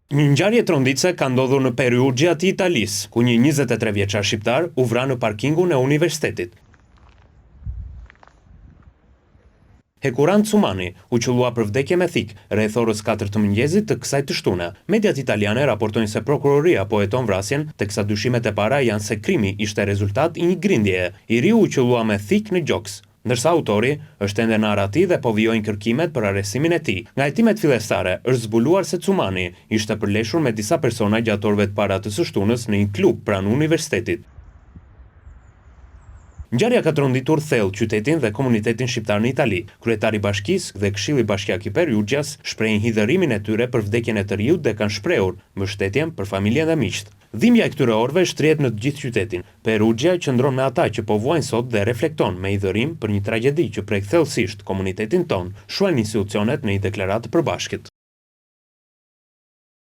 Një ngjarje tronditse ka ndodhur në Periurgjia të Italisë, ku një 23 vjeçar shqiptar u vra në parkingun e universitetit. Hekuran Cumani u qellua për vdekje me thik rreth orës 4 të mëngjesit të kësaj të shtune. Mediat italiane raportojnë se prokuroria po heton vrasjen, teksa dyshimet e para janë se krimi ishte rezultat i një grindjeje. I riu u qellua me thik në gjoks, ndërsa autori është ende në arati dhe po vijojnë kërkimet për arrestimin e tij. Nga hetimet fillestare është zbuluar se Cumani ishte përleshur me disa persona gjatë orëve të para të së shtunës në një klub pranë universitetit. Ngjarja ka tronditur thellë qytetin dhe komunitetin shqiptar në Itali. Kryetari i Bashkisë dhe Këshilli Bashkiak i Periurgjas shprehin hidhërimin e tyre për vdekjen e të riut dhe kanë shprehur mbështetjen për familjen dhe miqt. Dhimbja e këtyre orëve shtrihet në të gjithë qytetin. Periurgjia qëndron me ata që po vuajnë sot dhe reflekton me hidhërim për një tragjedi që prek thellësisht komunitetin ton, shuan institucionet në një deklaratë të përbashkët.